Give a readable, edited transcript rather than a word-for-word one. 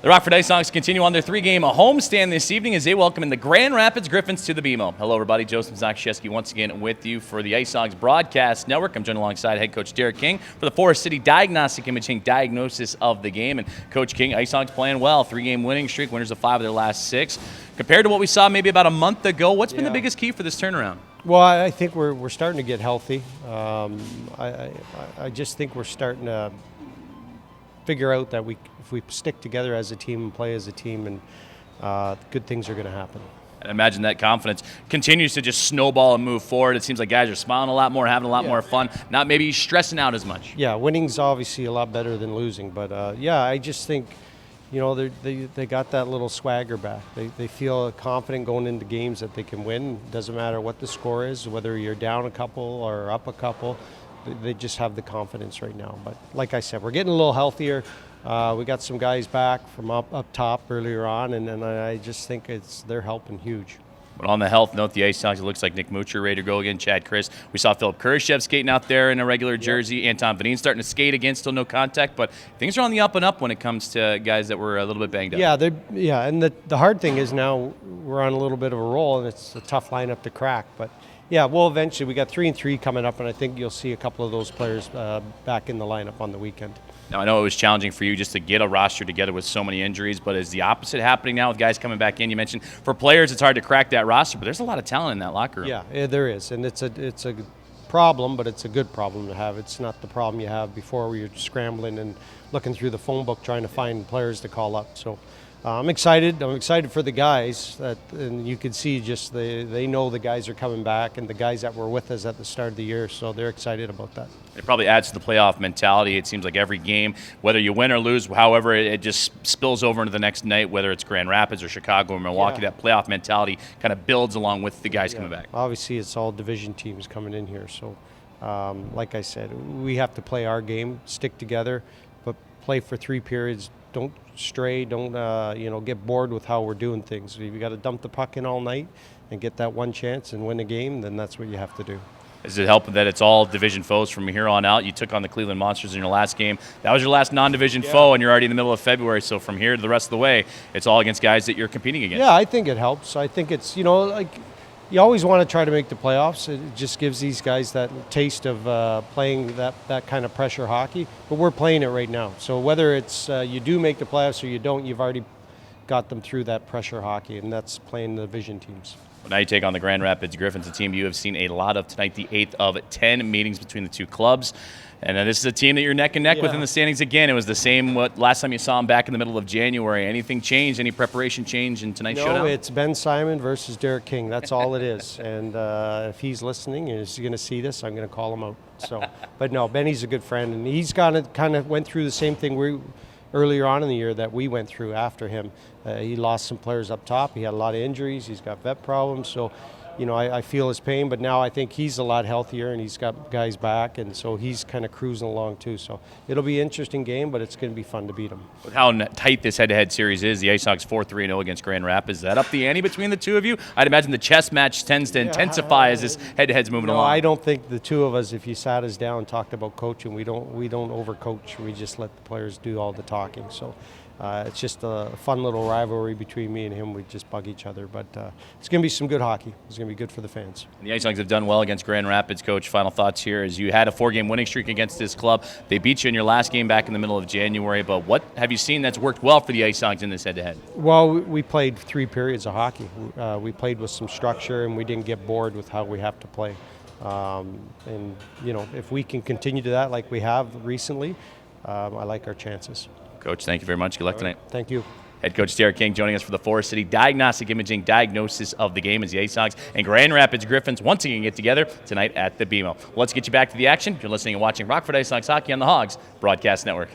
The Rockford IceHogs continue on their three-game homestand this evening as they welcome in the Grand Rapids Griffins to the BMO. Hello, everybody. Joseph Zakshevsky once again with you for the IceHogs Broadcast Network. I'm joined alongside head coach Derek King for the Forest City Diagnostic Imaging diagnosis of the game. And Coach King, IceHogs playing well. Three-game winning streak, winners of 5 of their last 6. Compared to what we saw maybe about a month ago, what's been the biggest key for this turnaround? Well, I think we're starting to get healthy. I just think we're starting to figure out that if we stick together as a team and play as a team, and good things are going to happen. I imagine that confidence continues to just snowball and move forward. It seems like guys are smiling a lot more, having a lot more fun, not maybe stressing out as much. Yeah, winning's obviously a lot better than losing, but I just think, they got that little swagger back. They feel confident going into games that they can win. Doesn't matter what the score is, whether you're down a couple or up a couple. They just have the confidence right now. But like I said, we're getting a little healthier. We got some guys back from up top earlier on, and I just think they're helping huge. But on the health note, the IceHogs, it looks like Nick Moocher ready to go again. Chad Chris. We saw Philip Kurashev skating out there in a regular jersey. Anton Vanin starting to skate again, still no contact. But things are on the up and up when it comes to guys that were a little bit banged up. And the hard thing is now we're on a little bit of a roll, and it's a tough lineup to crack. But yeah, well, eventually we got 3-3 coming up, and I think you'll see a couple of those players back in the lineup on the weekend. Now, I know it was challenging for you just to get a roster together with so many injuries, but is the opposite happening now with guys coming back in? You mentioned for players it's hard to crack that roster, but there's a lot of talent in that locker room. Yeah, there is, and it's a problem, but it's a good problem to have. It's not the problem you have before where you're scrambling and looking through the phone book trying to find players to call up. So I'm excited. I'm excited for the guys, and you can see just they know the guys are coming back, and the guys that were with us at the start of the year, so they're excited about that. It probably adds to the playoff mentality. It seems like every game, whether you win or lose, however, it just spills over into the next night, whether it's Grand Rapids or Chicago or Milwaukee. That playoff mentality kind of builds along with the guys coming back. Obviously, it's all division teams coming in here, so like I said, we have to play our game, stick together, but play for 3 periods. Don't stray. Don't get bored with how we're doing things. If you got to dump the puck in all night and get that one chance and win a game, then that's what you have to do. Does it help that it's all division foes from here on out? You took on the Cleveland Monsters in your last game. That was your last non-division foe, and you're already in the middle of February. So from here to the rest of the way, it's all against guys that you're competing against. Yeah, I think it helps. I think it's, you always want to try to make the playoffs. It just gives these guys that taste of playing that kind of pressure hockey. But we're playing it right now. So whether it's you do make the playoffs or you don't, you've already got them through that pressure hockey, and that's playing the division teams. Well, now you take on the Grand Rapids Griffins, a team you have seen a lot of tonight, the 8th of 10 meetings between the two clubs. And this is a team that you're neck and neck with in the standings again. It was the same last time you saw them back in the middle of January. Anything changed? Any preparation change in tonight's showdown? No, it's Ben Simon versus Derek King. That's all it is. And if he's listening and he's going to see this, I'm going to call him out. So, but no, Benny's a good friend, and he's kind of went through the same thing earlier on in the year that we went through after him. He lost some players up top. He had a lot of injuries. He's got vet problems. So, I feel his pain, but now I think he's a lot healthier and he's got guys back, and so he's kind of cruising along too. So it'll be an interesting game, but it's going to be fun to beat him. With how tight this head-to-head series is, the IceHogs 4-3-0 against Grand Rapids, is that up the ante between the two of you? I'd imagine the chess match tends to intensify as this head-to-head's moving along. I don't think the two of us, if you sat us down and talked about coaching, we don't overcoach. We just let the players do all the talking. So it's just a fun little rivalry between me and him. We just bug each other, but it's going to be some good hockey. It's going to be good for the fans. And the IceHogs have done well against Grand Rapids. Coach, final thoughts here is you had a 4-game winning streak against this club. They beat you in your last game back in the middle of January, but what have you seen that's worked well for the IceHogs in this head-to-head? Well, we played 3 periods of hockey. We played with some structure, and we didn't get bored with how we have to play. If we can continue to that like we have recently, I like our chances. Coach, thank you very much. Good luck tonight. Thank you. Head coach Derek King joining us for the Forest City Diagnostic Imaging diagnosis of the game as the IceHogs and Grand Rapids Griffins once again get together tonight at the BMO. Let's get you back to the action. You're listening and watching Rockford IceHogs Hockey on the Hogs Broadcast Network.